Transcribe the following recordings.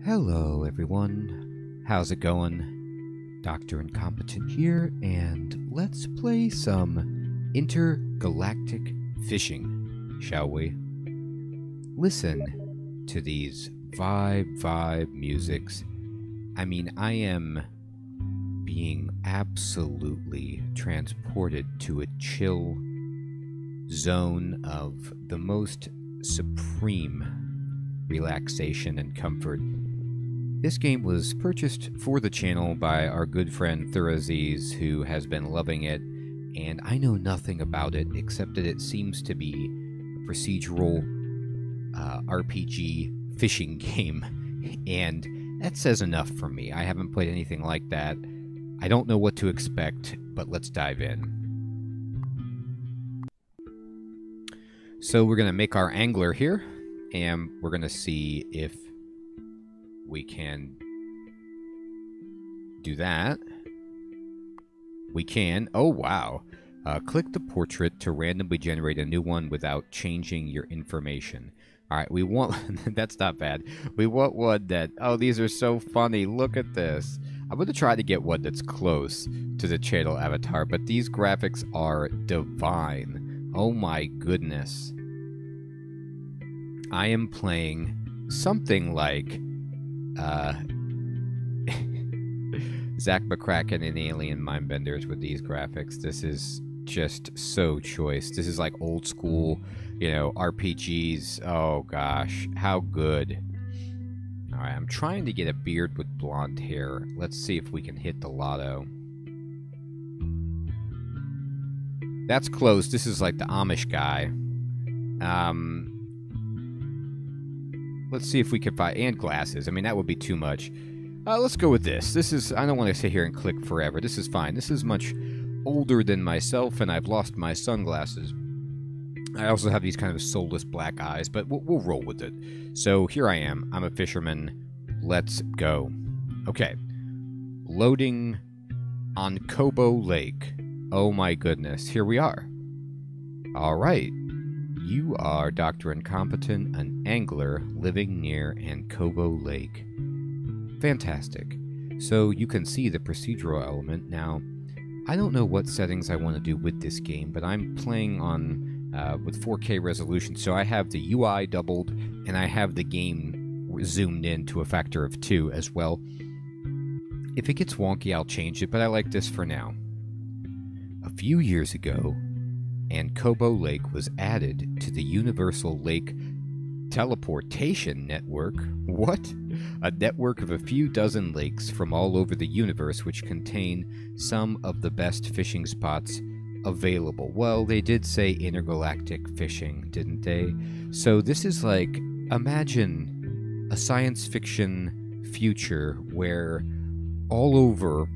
Hello everyone, how's it going? Dr. Incompetent here, and let's play some Intergalactic Fishing, shall we? Listen to these vibe musics. I mean, I am being absolutely transported to a chill zone of the most supreme relaxation and comfort. This game was purchased for the channel by our good friend Thurasiz, who has been loving it, and I know nothing about it except that it seems to be a procedural RPG fishing game, and that says enough for me. I haven't played anything like that. I don't know what to expect, but let's dive in. So we're going to make our angler here, and we're going to see if we can do that. We can. Oh, wow. Click the portrait to randomly generate a new one without changing your information. All right, we want... that's not bad. We want one that... Oh, these are so funny. Look at this. I'm going to try to get one that's close to the channel avatar, but these graphics are divine. Oh, my goodness. I am playing something like... Zach McCracken in Alien Mindbenders with these graphics. This is just so choice. This is like old school, you know, RPGs. Oh gosh, how good. Alright, I'm trying to get a beard with blonde hair. Let's see if we can hit the lotto. That's close. This is like the Amish guy. Let's see if we can find... And glasses. I mean, that would be too much. Let's go with this. This is... I don't want to sit here and click forever. This is fine. This is much older than myself, and I've lost my sunglasses. I also have these kind of soulless black eyes, but we'll roll with it. So here I am. I'm a fisherman. Let's go. Okay. Loading on Cobo Lake. Oh my goodness. Here we are. All right. You are Dr. Incompetent, an angler living near Ancobo Lake. Fantastic. So you can see the procedural element. Now, I don't know what settings I want to do with this game, but I'm playing on with 4K resolution, so I have the UI doubled, and I have the game zoomed in to a factor of 2 as well. If it gets wonky, I'll change it, but I like this for now. A few years ago, Ancobo Lake was added to the Universal Lake Teleportation Network. What? A network of a few dozen lakes from all over the universe which contain some of the best fishing spots available. Well, they did say intergalactic fishing, didn't they? So this is like, imagine a science fiction future where all over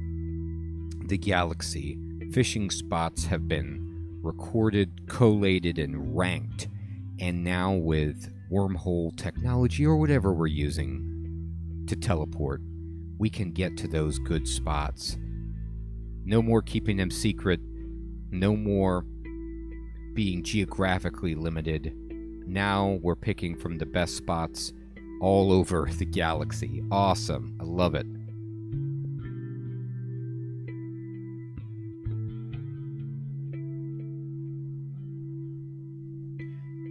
the galaxy, fishing spots have been recorded, collated, and ranked, and now with wormhole technology or whatever we're using to teleport, we can get to those good spots. No more keeping them secret, no more being geographically limited. Now we're picking from the best spots all over the galaxy. Awesome. I love it.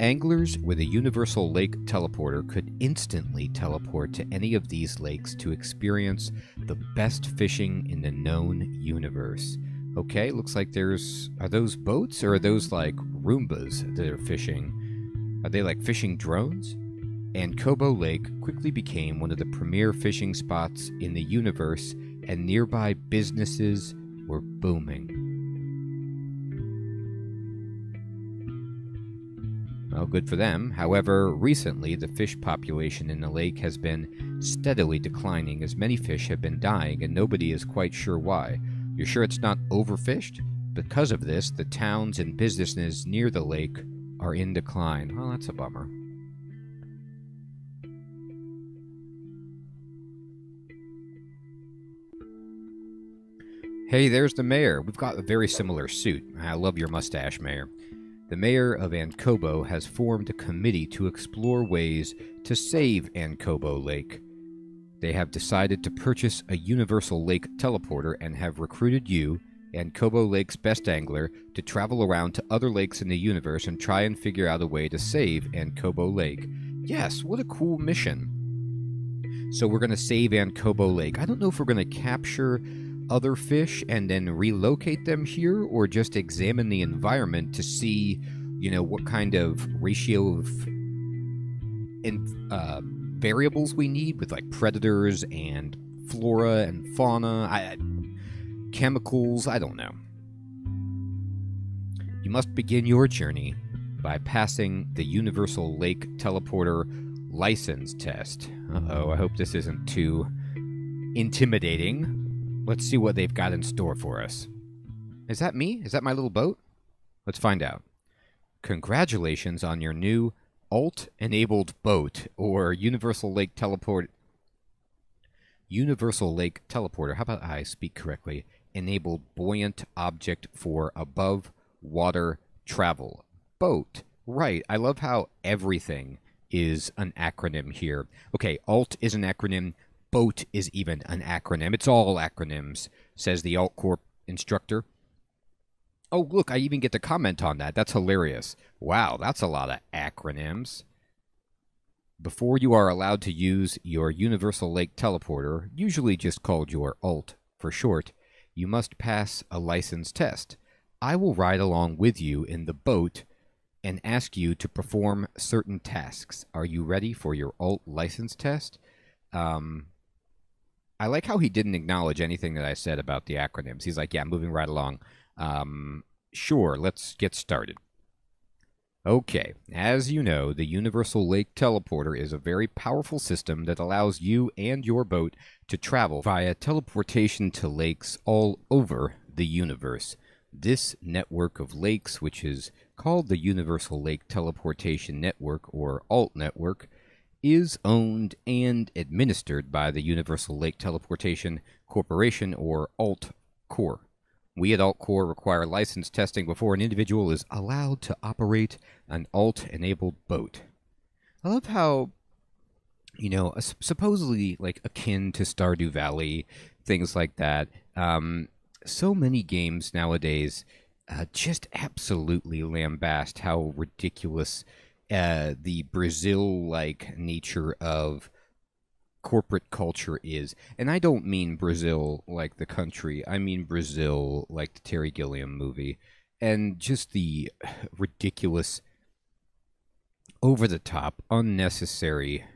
Anglers with a Universal Lake Teleporter could instantly teleport to any of these lakes to experience the best fishing in the known universe. Okay, looks like there's... Are those boats, or are those like Roombas that are fishing? Are they like fishing drones? Ancobo Lake quickly became one of the premier fishing spots in the universe, and nearby businesses were booming. Well, good for them. However, recently the fish population in the lake has been steadily declining as many fish have been dying and nobody is quite sure why. You're sure it's not overfished? Because of this, the towns and businesses near the lake are in decline. Well, that's a bummer. Hey, there's the mayor. We've got a very similar suit. I love your mustache, Mayor. The mayor of Ancobo has formed a committee to explore ways to save Ancobo Lake. They have decided to purchase a universal lake teleporter and have recruited you and Kobo Lake's best angler to travel around to other lakes in the universe and try and figure out a way to save Ankobo Lake. Yes, what a cool mission. So we're going to save Ankobo Lake. I don't know if we're going to capture other fish and then relocate them here, or just examine the environment to see, what kind of ratio of variables we need with like predators and flora and fauna, chemicals, I don't know. You must begin your journey by passing the Universal Lake Teleporter license test. Uh-oh, I hope this isn't too intimidating. Let's see what they've got in store for us. Is that me? Is that my little boat? Let's find out. Congratulations on your new alt-enabled boat, or Universal Lake Teleporter. How about I speak correctly? Enabled buoyant object for above water travel. Boat. Right. I love how everything is an acronym here. Okay, alt is an acronym. Boat is even an acronym. It's all acronyms, says the Alt Corp instructor. Oh, look, I even get to comment on that. That's hilarious. Wow, that's a lot of acronyms. Before you are allowed to use your Universal Lake Teleporter, usually just called your Alt for short, you must pass a license test. I will ride along with you in the boat and ask you to perform certain tasks. Are you ready for your Alt license test? I like how he didn't acknowledge anything that I said about the acronyms. He's like, yeah, moving right along. Sure, let's get started. Okay, as you know, the Universal Lake Teleporter is a very powerful system that allows you and your boat to travel via teleportation to lakes all over the universe. This network of lakes, which is called the Universal Lake Teleportation Network, or ALT Network, is owned and administered by the Universal Lake Teleportation Corporation, or ALT Corp. We at ALT Corp require license testing before an individual is allowed to operate an ALT-enabled boat. I love how, supposedly like akin to Stardew Valley, things like that. So many games nowadays just absolutely lambast how ridiculous the Brazil-like nature of corporate culture is. And I don't mean Brazil like the country. I mean Brazil like the Terry Gilliam movie. And just the ridiculous, over-the-top, unnecessary,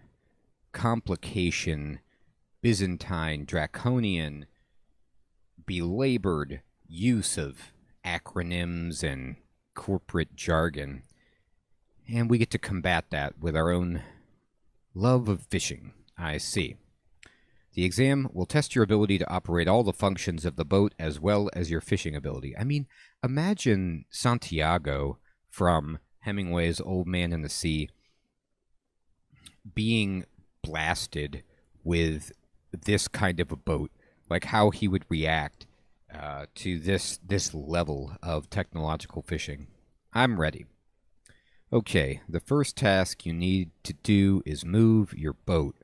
complication, Byzantine, draconian, belabored use of acronyms and corporate jargon. And we get to combat that with our own love of fishing. I see. The exam will test your ability to operate all the functions of the boat as well as your fishing ability. I mean, imagine Santiago from Hemingway's Old Man and the Sea being blasted with this kind of a boat, like how he would react to this level of technological fishing. I'm ready. Okay, the first task you need to do is move your boat.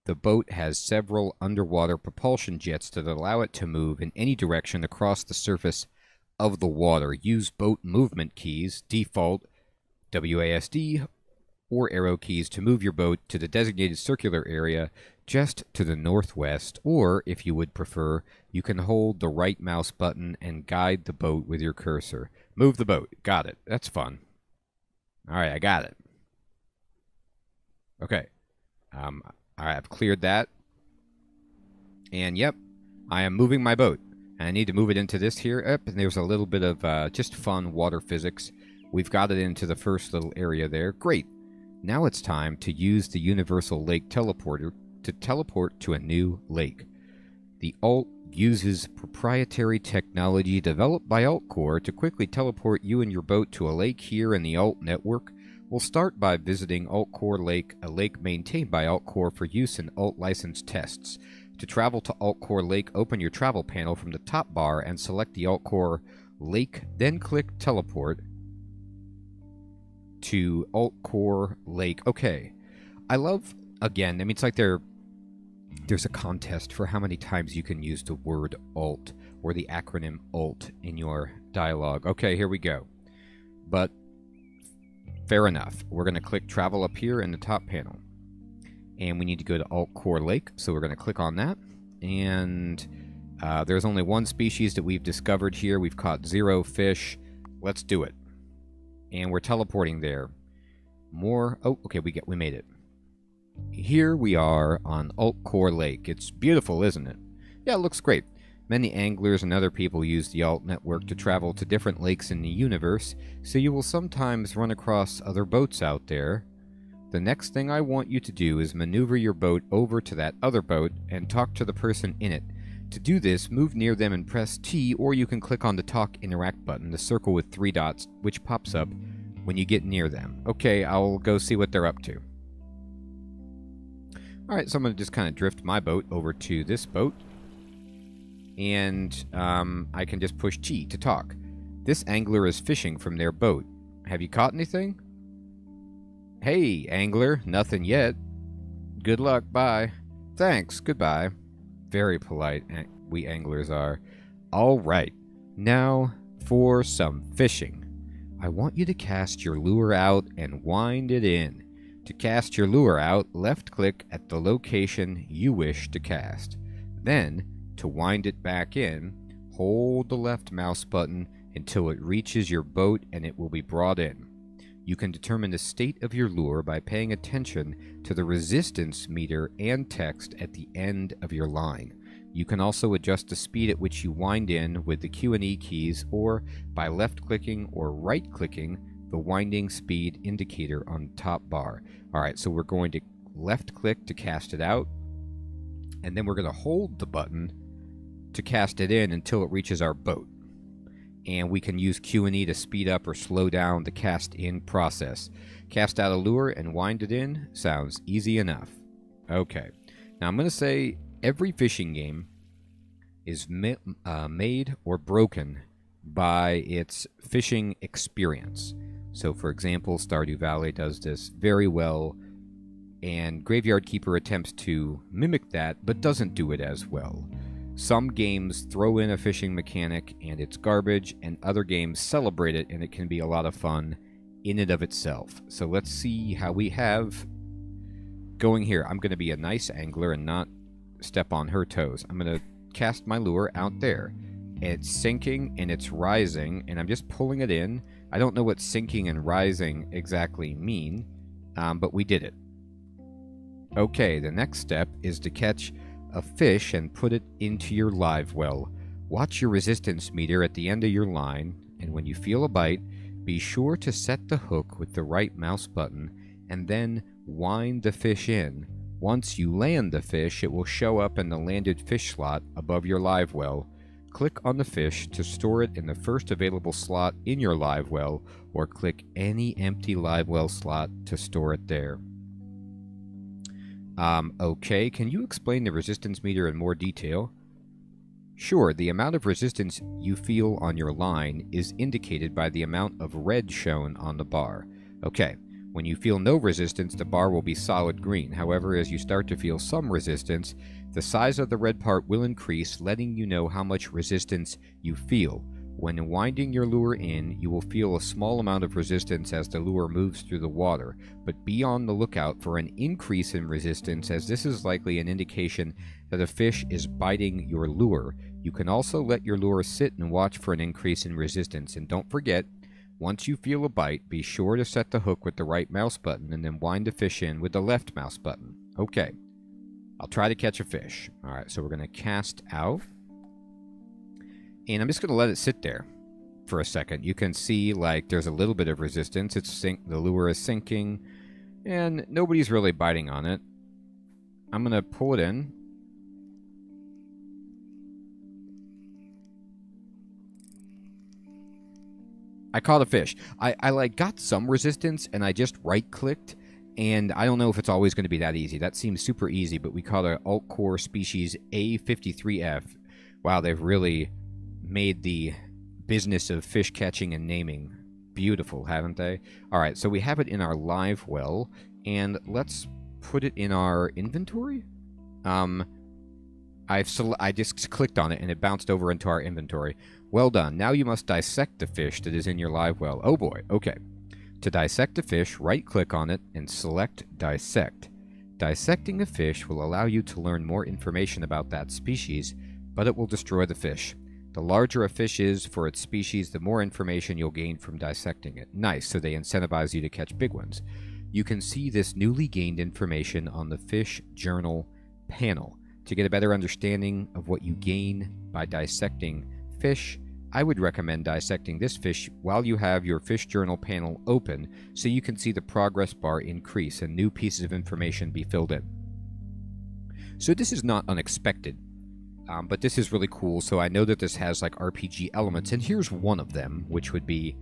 The boat has several underwater propulsion jets that allow it to move in any direction across the surface of the water. Use boat movement keys, default, WASD, or arrow keys to move your boat to the designated circular area just to the northwest, or, if you would prefer, you can hold the right mouse button and guide the boat with your cursor. Move the boat. Got it. That's fun. All right, I got it. Okay. All right, I've cleared that. And, yep, I am moving my boat. And I need to move it into this here. And there's a little bit of just fun water physics. We've got it into the first little area there. Great. Now it's time to use the Universal Lake Teleporter to teleport to a new lake. The ALT uses proprietary technology developed by ALT Corp to quickly teleport you and your boat to a lake here in the ALT network. We'll start by visiting ALT Corp Lake, a lake maintained by ALT Corp for use in ALT license tests. To travel to ALT Corp Lake, open your travel panel from the top bar and select the ALT Corp Lake, then click Teleport to ALT Corp Lake. Okay. I love, again, I mean, it's like they're there's a contest for how many times you can use the word alt or the acronym alt in your dialogue. Okay, here we go. But fair enough. We're going to click travel up here in the top panel. And we need to go to Alt Core Lake, so we're going to click on that. And there's only one species that we've discovered here. We've caught 0 fish. Let's do it. And we're teleporting there. More. Oh, okay, we made it. Here we are on Alt Core Lake. It's beautiful, isn't it? Yeah, it looks great. Many anglers and other people use the Alt network to travel to different lakes in the universe, so you will sometimes run across other boats out there. The next thing I want you to do is maneuver your boat over to that other boat and talk to the person in it. To do this, move near them and press T, or you can click on the Talk Interact button, the circle with 3 dots, which pops up when you get near them. Okay, I'll go see what they're up to. Alright, so I'm going to just kind of drift my boat over to this boat. And I can just push T to talk. This angler is fishing from their boat. Have you caught anything? Hey, angler, nothing yet. Good luck, bye. Thanks, goodbye. Very polite, we anglers are. All right, now for some fishing. I want you to cast your lure out and wind it in. To cast your lure out, left-click at the location you wish to cast. Then, to wind it back in, hold the left mouse button until it reaches your boat and it will be brought in. You can determine the state of your lure by paying attention to the resistance meter and text at the end of your line. You can also adjust the speed at which you wind in with the Q and E keys or by left-clicking or right-clicking the winding speed indicator on the top bar. Alright, so we're going to left-click to cast it out, and then we're going to hold the button to cast it in until it reaches our boat. And we can use Q and E to speed up or slow down the cast-in process. Cast out a lure and wind it in sounds easy enough. Okay, now I'm going to say every fishing game is made or broken by its fishing experience. So, for example, Stardew Valley does this very well, and Graveyard Keeper attempts to mimic that, but doesn't do it as well. Some games throw in a fishing mechanic and it's garbage, and other games celebrate it and it can be a lot of fun in and of itself. So let's see how we have going here. I'm going to be a nice angler and not step on her toes. I'm going to cast my lure out there. It's sinking and it's rising, and I'm just pulling it in. I don't know what sinking and rising exactly mean, but we did it. Okay, the next step is to catch a fish and put it into your live well. Watch your resistance meter at the end of your line, and when you feel a bite, be sure to set the hook with the right mouse button and then wind the fish in. Once you land the fish, it will show up in the landed fish slot above your live well. Click on the fish to store it in the first available slot in your live well, or click any empty live well slot to store it there. Okay, can you explain the resistance meter in more detail? Sure, the amount of resistance you feel on your line is indicated by the amount of red shown on the bar. Okay, when you feel no resistance, the bar will be solid green. However, as you start to feel some resistance, the size of the red part will increase, letting you know how much resistance you feel. When winding your lure in, you will feel a small amount of resistance as the lure moves through the water, but be on the lookout for an increase in resistance, as this is likely an indication that a fish is biting your lure. You can also let your lure sit and watch for an increase in resistance, and don't forget, once you feel a bite, be sure to set the hook with the right mouse button and then wind the fish in with the left mouse button. Okay, I'll try to catch a fish. Alright, so we're going to cast out. And I'm just going to let it sit there for a second. You can see, like, there's a little bit of resistance. The lure is sinking, and nobody's really biting on it. I'm going to pull it in. I caught a fish. I like, got some resistance, and I just right-clicked, and I don't know if it's always going to be that easy. That seems super easy, but we caught an alt core species A53F. Wow, they've really made the business of fish catching and naming beautiful, haven't they? Alright, so we have it in our live well, and let's put it in our inventory? I just clicked on it and it bounced over into our inventory. Well done. Now you must dissect the fish that is in your live well. Oh boy. Okay. To dissect a fish, right-click on it and select Dissect. Dissecting a fish will allow you to learn more information about that species, but it will destroy the fish. The larger a fish is for its species, the more information you'll gain from dissecting it. Nice, so they incentivize you to catch big ones. You can see this newly gained information on the Fish Journal panel. To get a better understanding of what you gain by dissecting fish, I would recommend dissecting this fish while you have your Fish Journal panel open so you can see the progress bar increase and new pieces of information be filled in. So this is not unexpected, but this is really cool. So I know that this has like RPG elements, and here's one of them, which would be,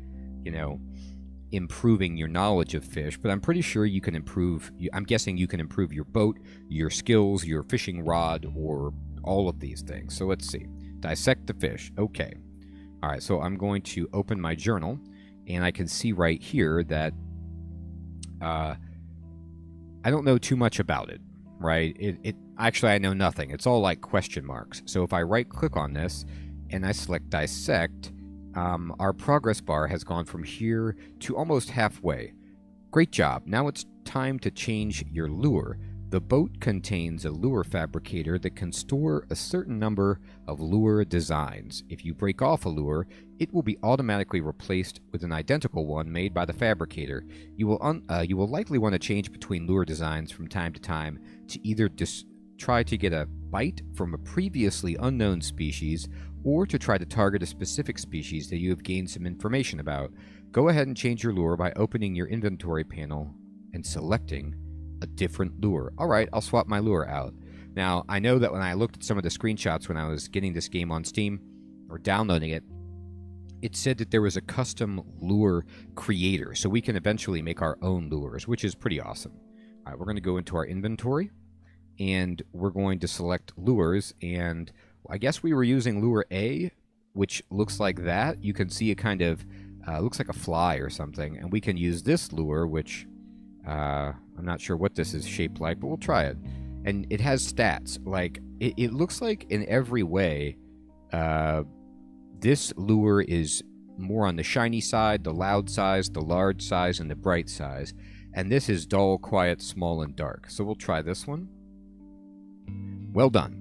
improving your knowledge of fish, but I'm pretty sure you can improve, I'm guessing you can improve your boat, your skills, your fishing rod, or all of these things. So let's see. Dissect the fish. Okay. All right, so I'm going to open my journal, and I can see right here that I don't know too much about it, right? Actually, I know nothing. It's all like question marks. So if I right-click on this and I select Dissect, our progress bar has gone from here to almost halfway. Great job. Now it's time to change your lure. The boat contains a lure fabricator that can store a certain number of lure designs. If you break off a lure, it will be automatically replaced with an identical one made by the fabricator. You will likely want to change between lure designs from time to time to either try to get a bite from a previously unknown species or to try to target a specific species that you have gained some information about. Go ahead and change your lure by opening your inventory panel and selecting a different lure. All right, I'll swap my lure out. Now, I know that when I looked at some of the screenshots when I was getting this game on Steam or downloading it, it said that there was a custom lure creator, so we can eventually make our own lures, which is pretty awesome. All right, we're going to go into our inventory, and we're going to select lures, and I guess we were using lure A, which looks like that. You can see it kind of looks like a fly or something, and we can use this lure, which I'm not sure what this is shaped like, but we'll try it. And it has stats. Like, it looks like in every way, this lure is more on the shiny side, the loud size, the large size, and the bright size. And this is dull, quiet, small, and dark. So we'll try this one. Well done.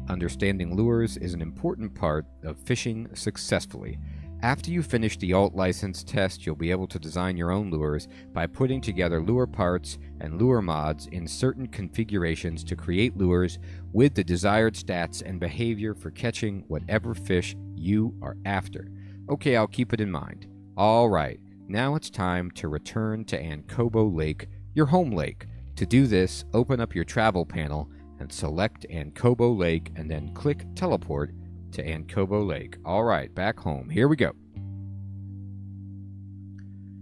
Understanding lures is an important part of fishing successfully. After you finish the alt license test, you'll be able to design your own lures by putting together lure parts and lure mods in certain configurations to create lures with the desired stats and behavior for catching whatever fish you are after. Okay, I'll keep it in mind. All right, now it's time to return to Ancobo Lake, your home lake. To do this, open up your travel panel and select Ancobo Lake, and then click Teleport to Ancobo Lake. All right, back home. Here we go.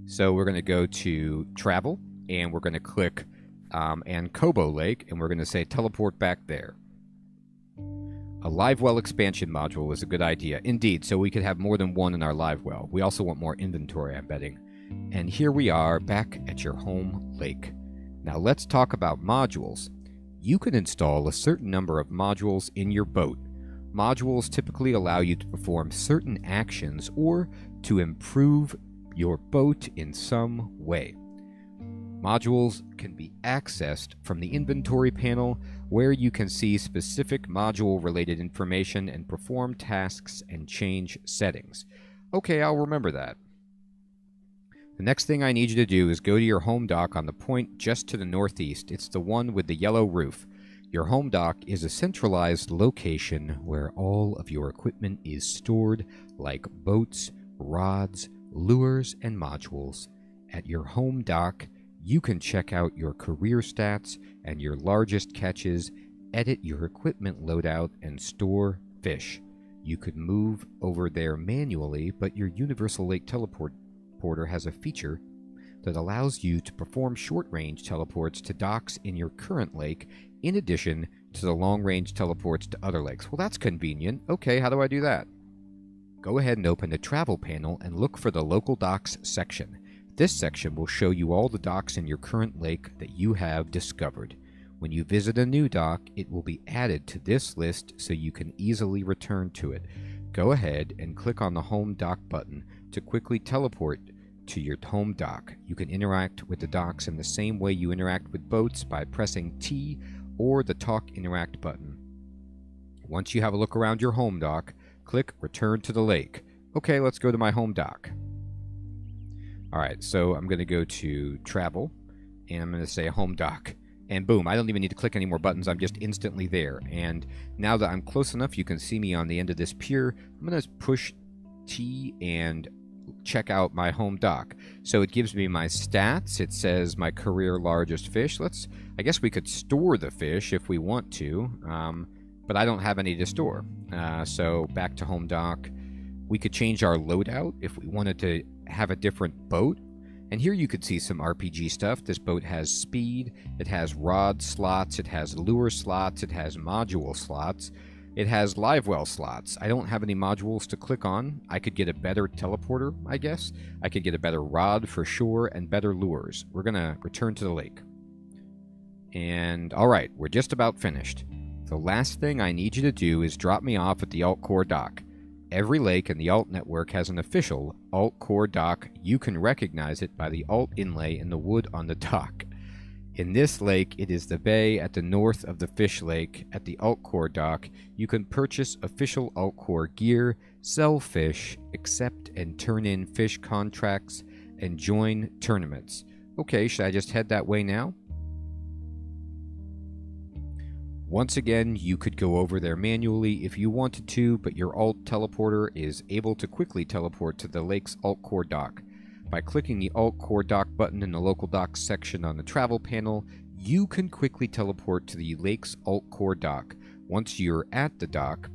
So we're going to go to Travel, and we're going to click Ancobo Lake, and we're going to say Teleport back there. A live well expansion module is a good idea. Indeed, so we could have more than one in our live well. We also want more inventory, I'm betting. And here we are back at your home lake. Now let's talk about modules. You can install a certain number of modules in your boat. Modules typically allow you to perform certain actions or to improve your boat in some way. Modules can be accessed from the inventory panel, where you can see specific module-related information and perform tasks and change settings. Okay, I'll remember that. The next thing I need you to do is go to your home dock on the point just to the northeast. It's the one with the yellow roof. Your home dock is a centralized location where all of your equipment is stored, like boats, rods, lures, and modules. At your home dock, you can check out your career stats and your largest catches, edit your equipment loadout, and store fish. You could move over there manually, but your Universal Lake Teleporter has a feature that allows you to perform short-range teleports to docks in your current lake, in addition to the long-range teleports to other lakes. Well, that's convenient. Okay, how do I do that? Go ahead and open the Travel panel and look for the Local Docks section. This section will show you all the docks in your current lake that you have discovered. When you visit a new dock, it will be added to this list so you can easily return to it. Go ahead and click on the Home Dock button to quickly teleport to your home dock. You can interact with the docks in the same way you interact with boats by pressing T or the Talk Interact button. Once you have a look around your home dock, click Return to the Lake. Okay, let's go to my home dock. Alright, so I'm going to go to Travel, and I'm going to say Home Dock. And boom, I don't even need to click any more buttons, I'm just instantly there. And now that I'm close enough, you can see me on the end of this pier. I'm going to push T and check out my home dock. So it gives me my stats. It says my career largest fish. I guess we could store the fish if we want to, but I don't have any to store. So back to home dock. We could change our loadout if we wanted to have a different boat. And here you could see some RPG stuff. This boat has speed, it has rod slots, it has lure slots, it has module slots, it has live well slots. I don't have any modules to click on. I could get a better teleporter, I guess. I could get a better rod for sure and better lures. We're going to return to the lake. And alright, we're just about finished. The last thing I need you to do is drop me off at the Alt Core dock. Every lake in the Alt network has an official Alt Core dock. You can recognize it by the Alt inlay in the wood on the dock. In this lake, it is the bay at the north of the fish lake. At the Alt Core dock, you can purchase official Alt Core gear, sell fish, accept and turn in fish contracts, and join tournaments. Okay, should I just head that way now? Once again, you could go over there manually if you wanted to, but your Alt teleporter is able to quickly teleport to the lake's Alt Core dock. By clicking the Alt Core dock button in the local docks section on the travel panel, you can quickly teleport to the lake's Alt Core dock. Once you're at the dock,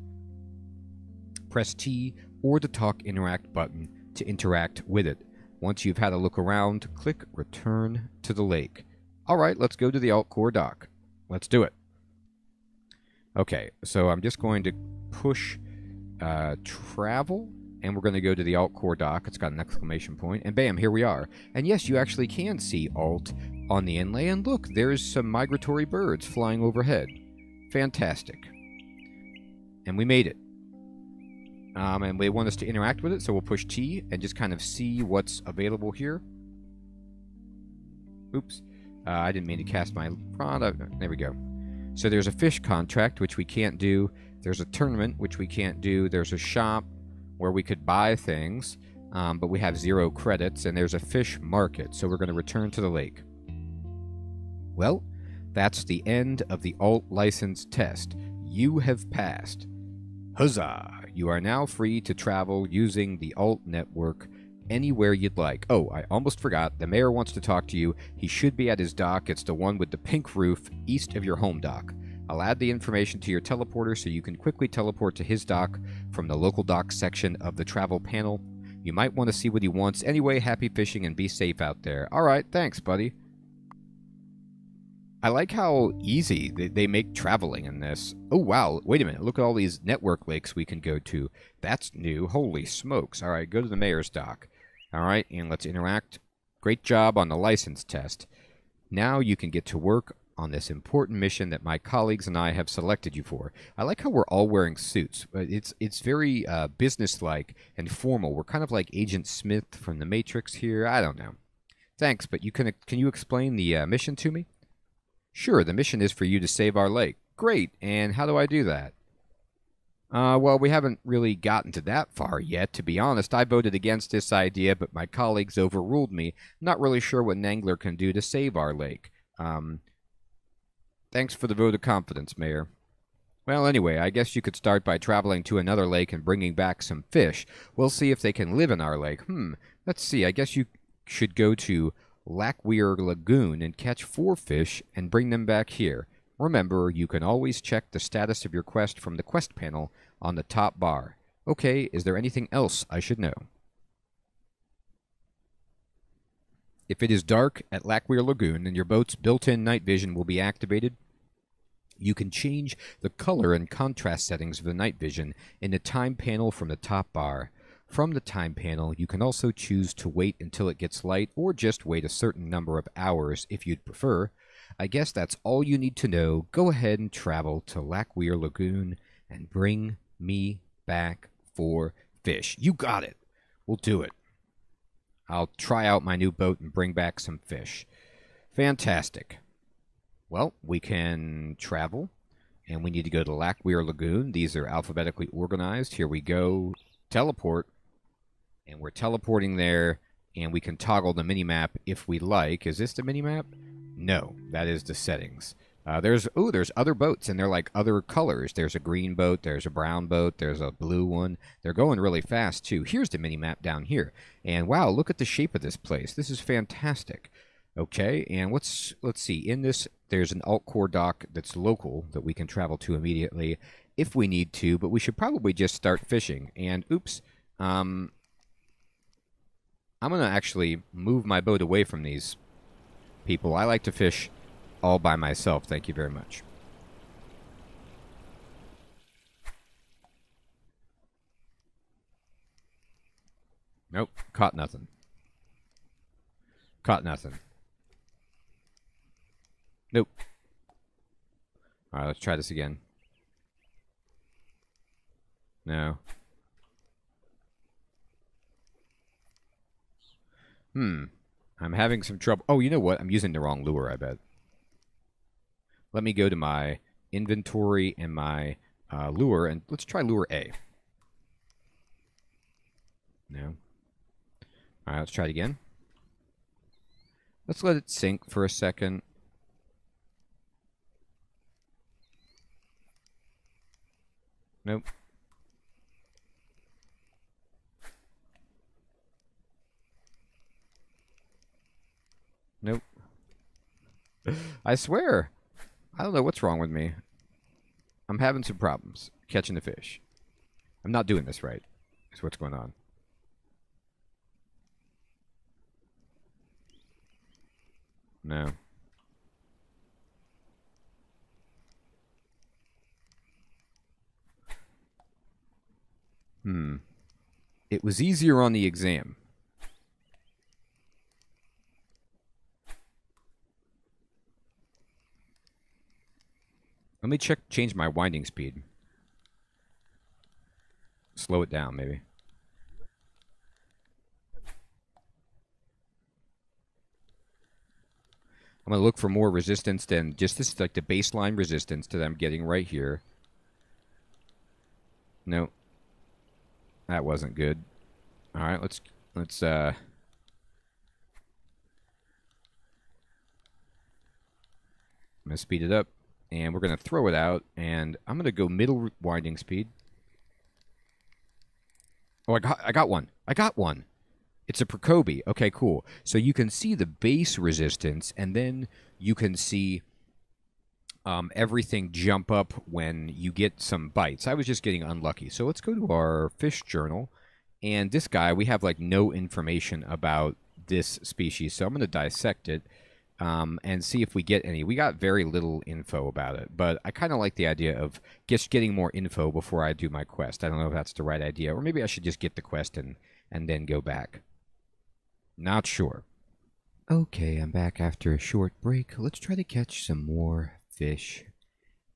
press T or the Talk Interact button to interact with it. Once you've had a look around, click Return to the Lake. Alright, let's go to the Alt Core dock. Let's do it. Okay, so I'm just going to push Travel, and we're going to go to the Alt Core dock. It's got an exclamation point, and bam, here we are. And yes, you actually can see Alt on the inlay, and look, there's some migratory birds flying overhead. Fantastic. And we made it. And they want us to interact with it, so we'll push T and just kind of see what's available here. Oops. I didn't mean to cast my rod. There we go. So there's a fish contract, which we can't do. There's a tournament, which we can't do. There's a shop where we could buy things, but we have 0 credits. And there's a fish market, so we're going to return to the lake. Well, that's the end of the Alt license test. You have passed. Huzzah! You are now free to travel using the Alt network anywhere you'd like. Oh, I almost forgot. The mayor wants to talk to you. He should be at his dock. It's the one with the pink roof east of your home dock. I'll add the information to your teleporter so you can quickly teleport to his dock from the local dock section of the travel panel. You might want to see what he wants. Anyway, happy fishing and be safe out there. Alright, thanks, buddy. I like how easy they make traveling in this. Oh, wow. Wait a minute. Look at all these network lakes we can go to. That's new. Holy smokes. Alright, go to the mayor's dock. Alright, and let's interact. Great job on the license test. Now you can get to work on this important mission that my colleagues and I have selected you for. I like how we're all wearing suits. It's very businesslike and formal. We're kind of like Agent Smith from The Matrix here. I don't know. Thanks, but can you explain the mission to me? Sure, the mission is for you to save our lake. Great, and how do I do that? Well, we haven't really gotten to that far yet. To be honest, I voted against this idea, but my colleagues overruled me. Not really sure what an angler can do to save our lake. Thanks for the vote of confidence, Mayor. Well, anyway, I guess you could start by traveling to another lake and bringing back some fish. We'll see if they can live in our lake. Let's see. I guess you should go to Lackweir Lagoon and catch 4 fish and bring them back here. Remember, you can always check the status of your quest from the quest panel on the top bar. Okay, is there anything else I should know? If it is dark at Lackweir Lagoon and your boat's built-in night vision will be activated, you can change the color and contrast settings of the night vision in the time panel from the top bar. From the time panel, you can also choose to wait until it gets light or just wait a certain number of hours if you'd prefer. I guess that's all you need to know. Go ahead and travel to Lackweir Lagoon and bring me back 4 fish. You got it. We'll do it. I'll try out my new boat and bring back some fish. Fantastic. Well, we can travel, and we need to go to Lackweir Lagoon. These are alphabetically organized. Here we go. Teleport. And we're teleporting there, and we can toggle the minimap if we like. Is this the minimap? No, that is the settings. There's other boats, and they're like other colors. There's a green boat, there's a brown boat, there's a blue one. They're going really fast, too. Here's the minimap down here. And wow, look at the shape of this place. This is fantastic. Okay, and let's see. In this, there's an alt-core dock that's local that we can travel to immediately if we need to, but we should probably just start fishing. And, oops, I'm going to actually move my boat away from these people. I like to fish all by myself. Thank you very much. Nope. Caught nothing. Caught nothing. Nope. All right, let's try this again. No. I'm having some trouble. Oh, you know what? I'm using the wrong lure, I bet. Let me go to my inventory and my lure, and let's try lure A. No. All right, let's try it again. Let's let it sink for a second. Nope. Nope. I swear. I don't know what's wrong with me. I'm having some problems catching the fish. I'm not doing this right. That's what's going on. No. It was easier on the exam. Let me change my winding speed. Slow it down, maybe. I'm going to look for more resistance than just this, like the baseline resistance that I'm getting right here. No. That wasn't good. All right, let's I'm going to speed it up, and we're going to throw it out, and I'm going to go middle winding speed. Oh, I got one. I got one. It's a Procobi. Okay, cool. So you can see the base resistance, and then you can see everything jump up when you get some bites. I was just getting unlucky. So let's go to our fish journal. And this guy, we have like no information about this species. So I'm going to dissect it and see if we get any. We got very little info about it. But I kind of like the idea of just getting more info before I do my quest. I don't know if that's the right idea. Or maybe I should just get the quest and then go back. Not sure. Okay, I'm back after a short break. Let's try to catch some more fish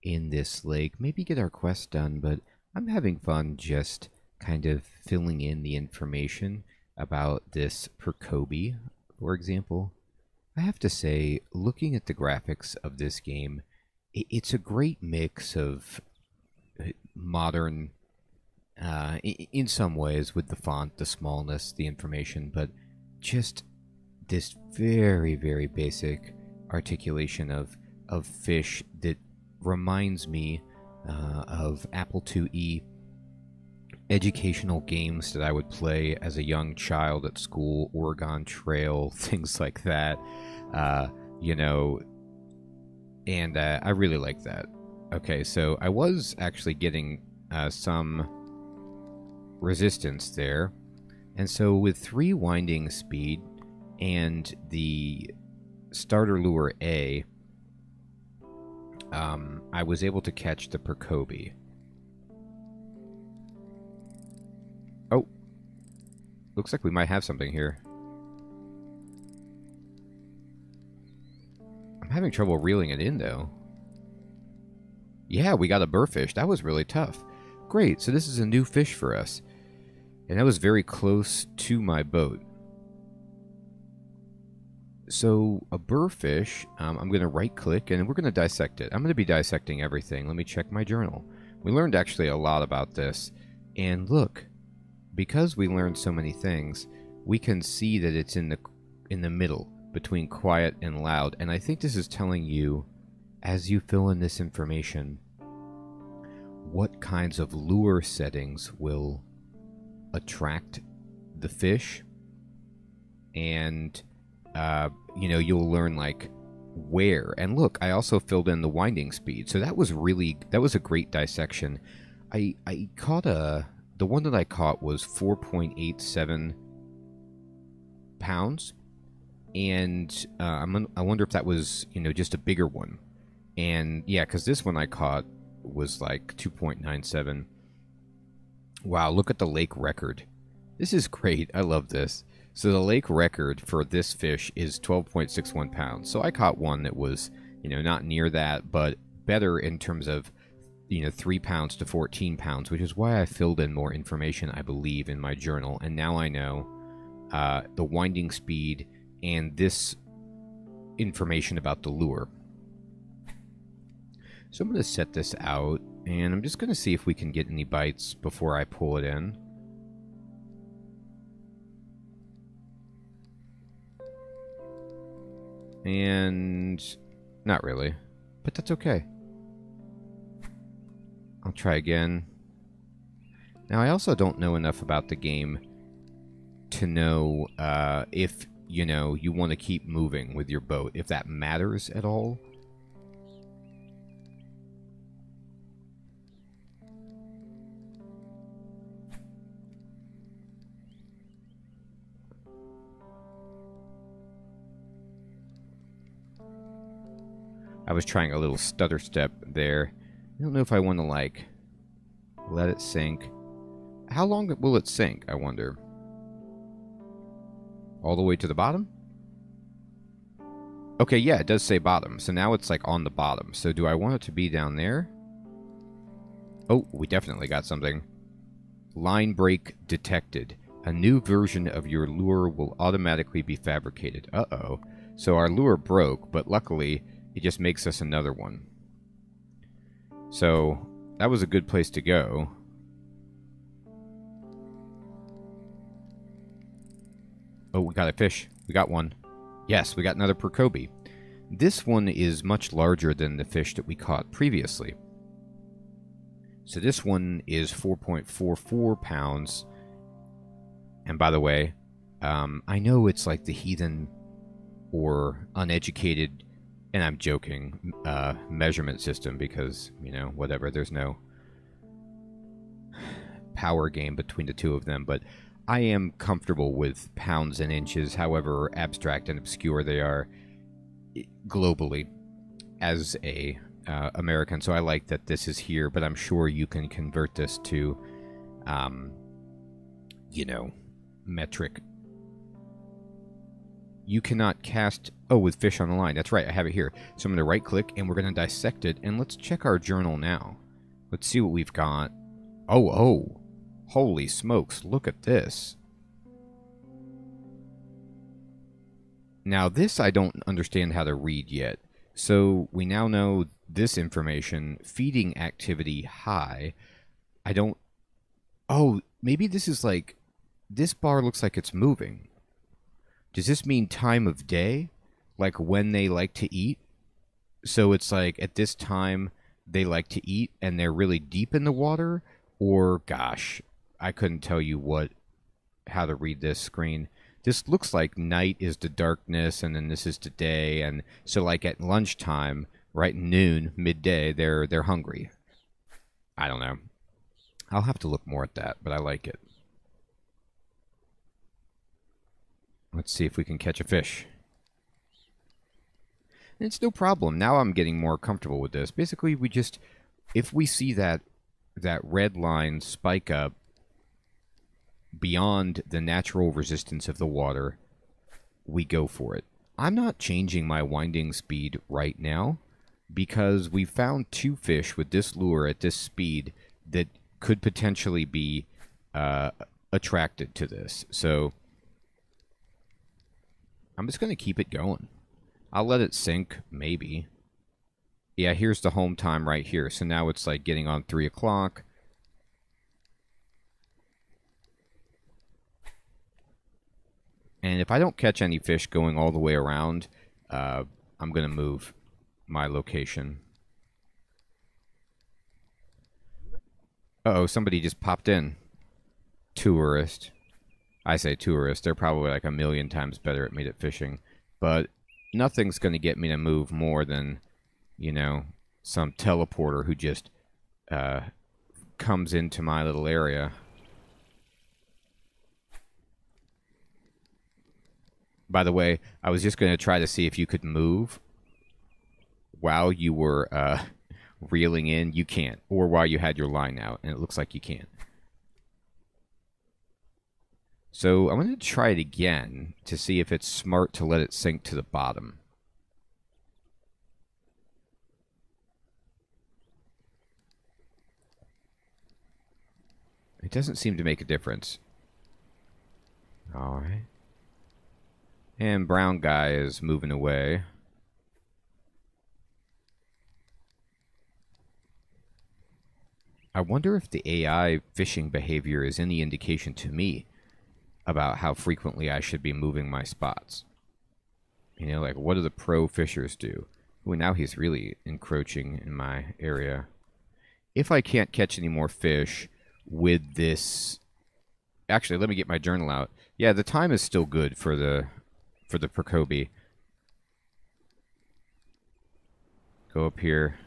in this lake. Maybe get our quest done, but I'm having fun just kind of filling in the information about this Procobi, for example. I have to say, looking at the graphics of this game, it's a great mix of modern, in some ways, with the font, the smallness, the information, but just this very, very basic articulation of fish that reminds me of Apple IIe educational games that I would play as a young child at school, Oregon Trail, things like that, you know, and I really like that. Okay, so I was actually getting some resistance there. And so with 3 winding speed and the starter lure A, I was able to catch the Procobi. Oh, looks like we might have something here. I'm having trouble reeling it in, though. Yeah, we got a burrfish. That was really tough. Great, so this is a new fish for us. And that was very close to my boat. So, a burrfish, I'm going to right-click, and we're going to dissect it. I'm going to be dissecting everything. Let me check my journal. We learned actually a lot about this. And look, because we learned so many things, we can see that it's in the middle, between quiet and loud. And I think this is telling you, as you fill in this information, what kinds of lure settings will attract the fish. And you'll learn like where. And look, I also filled in the winding speed. So that was a great dissection. I caught the one that I caught was 4.87 pounds. And I wonder if that was, just a bigger one. And yeah, because this one I caught was like 2.97. Wow, look at the lake record. This is great. I love this. So the lake record for this fish is 12.61 pounds. So I caught one that was, not near that, but better in terms of, 3 pounds to 14 pounds, which is why I filled in more information, I believe, in my journal. And now I know the winding speed and this information about the lure. So I'm going to set this out, and I'm just going to see if we can get any bites before I pull it in. And not really, but that's okay. I'll try again. Now, I also don't know enough about the game to know if, you want to keep moving with your boat, if that matters at all. I was trying a little stutter step there. I don't know if I want to, let it sink. How long will it sink, I wonder? All the way to the bottom? Okay, yeah, it does say bottom. So now it's, on the bottom. So do I want it to be down there? Oh, we definitely got something. Line break detected. A new version of your lure will automatically be fabricated. Uh-oh. So our lure broke, but luckily it just makes us another one. So that was a good place to go. Oh, we got a fish. We got one. Yes, we got another percobe. This one is much larger than the fish that we caught previously. So this one is 4.44 pounds. And by the way, I know it's like the heathen or uneducated, and I'm joking, measurement system because, whatever, there's no power game between the two of them, but I am comfortable with pounds and inches, however abstract and obscure they are globally as a American. So I like that this is here, but I'm sure you can convert this to, metric. You cannot cast... Oh, with fish on the line. That's right, I have it here. So I'm going to right-click, and we're going to dissect it, and let's check our journal now. Let's see what we've got. Oh. Holy smokes, look at this. Now, this I don't understand how to read yet. So we now know this information. Feeding activity high. I don't... Oh, maybe this is this bar looks like it's moving. Does this mean time of day? Like when they like to eat? So it's at this time they like to eat and they're really deep in the water? Or, gosh, I couldn't tell you how to read this screen. This looks like night is the darkness and then this is the day. And so at lunchtime, right, noon, midday, they're hungry. I don't know. I'll have to look more at that, but I like it. Let's see if we can catch a fish. It's no problem. Now I'm getting more comfortable with this. Basically, if we see that red line spike up beyond the natural resistance of the water, we go for it. I'm not changing my winding speed right now because we found 2 fish with this lure at this speed that could potentially be attracted to this. So I'm just going to keep it going. I'll let it sink, maybe. Yeah, here's the home time right here. So now it's like getting on 3 o'clock. And if I don't catch any fish going all the way around, I'm going to move my location. Uh-oh, somebody just popped in. Tourist. I say tourist. They're probably like a million times better at me at fishing. But nothing's going to get me to move more than, you know, some teleporter who just comes into my little area. By the way, I was just going to try to see if you could move while you were reeling in. You can't. Or while you had your line out, and it looks like you can't. So I'm going to try it again to see if it's smart to let it sink to the bottom. It doesn't seem to make a difference. All right. And brown guy is moving away. I wonder if the AI fishing behavior is any indication to me about how frequently I should be moving my spots. You know, like, what do the pro fishers do? Ooh, now he's really encroaching in my area. If I can't catch any more fish with this... Actually, let me get my journal out. Yeah, the time is still good for the Procobi. Go up here.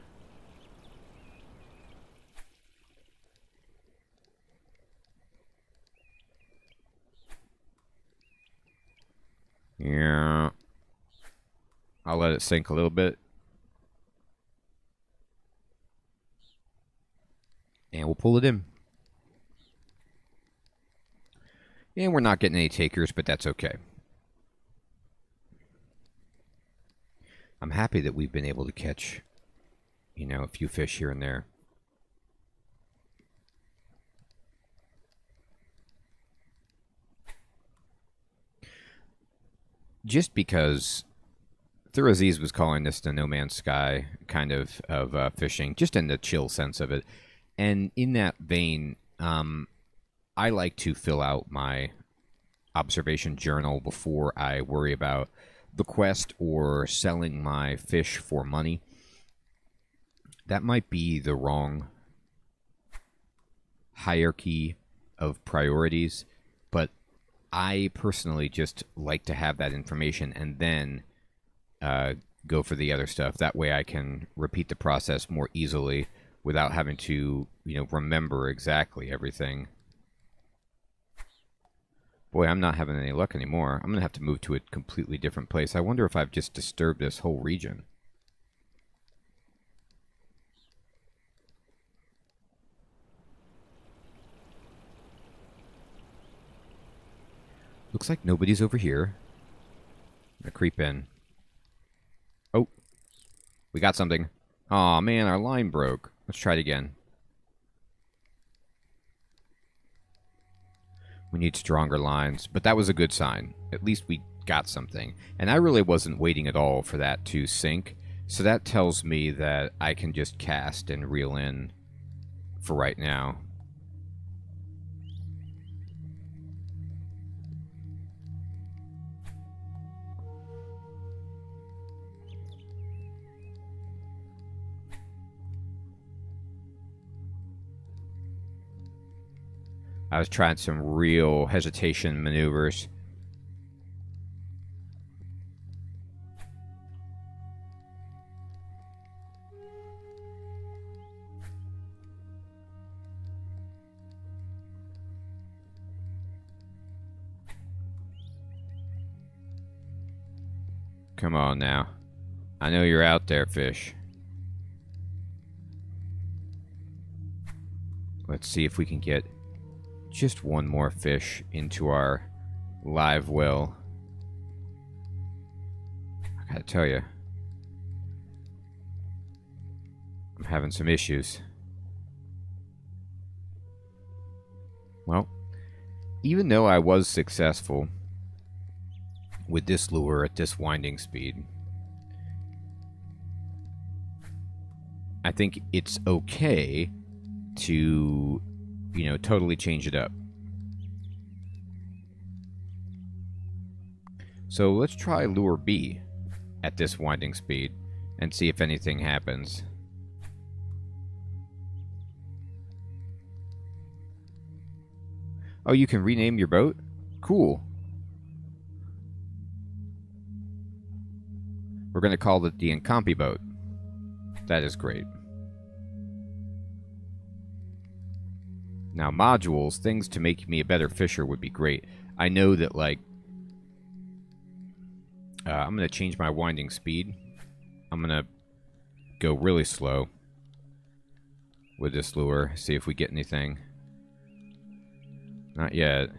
Yeah. I'll let it sink a little bit. And we'll pull it in. And we're not getting any takers, but that's okay. I'm happy that we've been able to catch, you know, a few fish here and there. Just because Thurasiz was calling this the No Man's Sky kind of fishing, just in the chill sense of it. And in that vein, I like to fill out my observation journal before I worry about the quest or selling my fish for money. That might be the wrong hierarchy of priorities, but I personally just like to have that information and then go for the other stuff. That way I can repeat the process more easily without having to, you know, remember exactly everything. Boy, I'm not having any luck anymore. I'm going to have to move to a completely different place. I wonder if I've just disturbed this whole region. Looks like nobody's over here. I'm going to creep in. Oh, we got something. Aw, man, our line broke. Let's try it again. We need stronger lines, but that was a good sign. At least we got something. And I really wasn't waiting at all for that to sink, so that tells me that I can just cast and reel in for right now. I was trying some real hesitation maneuvers. Come on now. I know you're out there, fish. Let's see if we can get just one more fish into our live well. I gotta tell you, I'm having some issues. Well, even though I was successful with this lure at this winding speed, I think it's okay to, totally change it up. So let's try lure B at this winding speed and see if anything happens. Oh, you can rename your boat? Cool. We're going to call it the Incompetent boat. That is great. Now, modules, things to make me a better fisher would be great. I know that, like, I'm going to change my winding speed. I'm going to go really slow with this lure, see if we get anything. Not yet.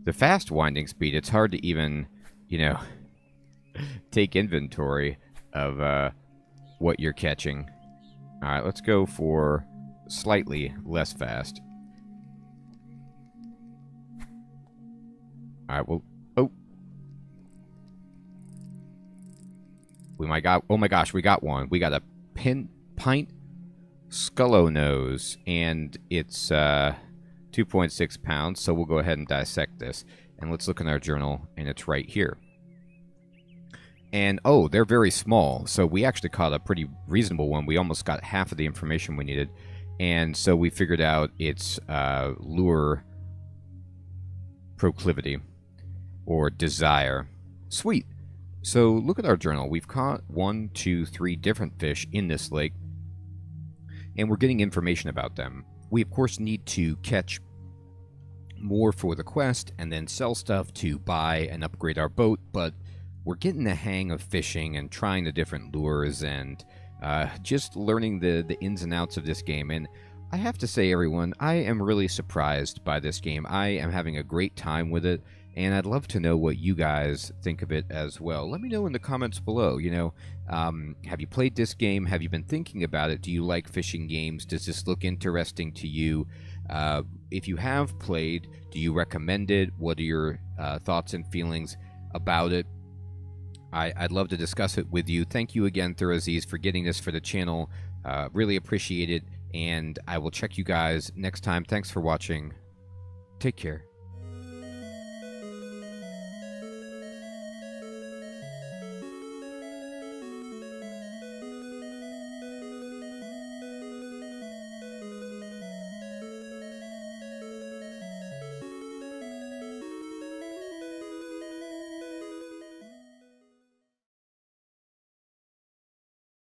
The fast winding speed, it's hard to even, take inventory of what you're catching. All right, let's go for slightly less fast. All right, well, oh. Oh my gosh, we got one. We got a pint scullo nose, and it's 2.6 pounds, so we'll go ahead and dissect this. And let's look in our journal, and it's right here. And, oh, they're very small, so we actually caught a pretty reasonable one. We almost got half of the information we needed. And so we figured out its lure proclivity, or desire. Sweet. So look at our journal. We've caught 1, 2, 3 different fish in this lake, and we're getting information about them. We, of course, need to catch more for the quest and then sell stuff to buy and upgrade our boat, but we're getting the hang of fishing and trying the different lures and just learning the ins and outs of this game. And I have to say, everyone, I am really surprised by this game. I am having a great time with it, and I'd love to know what you guys think of it as well. Let me know in the comments below. Have you played this game? Have you been thinking about it? Do you like fishing games? Does this look interesting to you? If you have played, do you recommend it? What are your thoughts and feelings about it? I'd love to discuss it with you. Thank you again, Thurasiz, for getting this for the channel. Really appreciate it, and I will check you guys next time. Thanks for watching. Take care.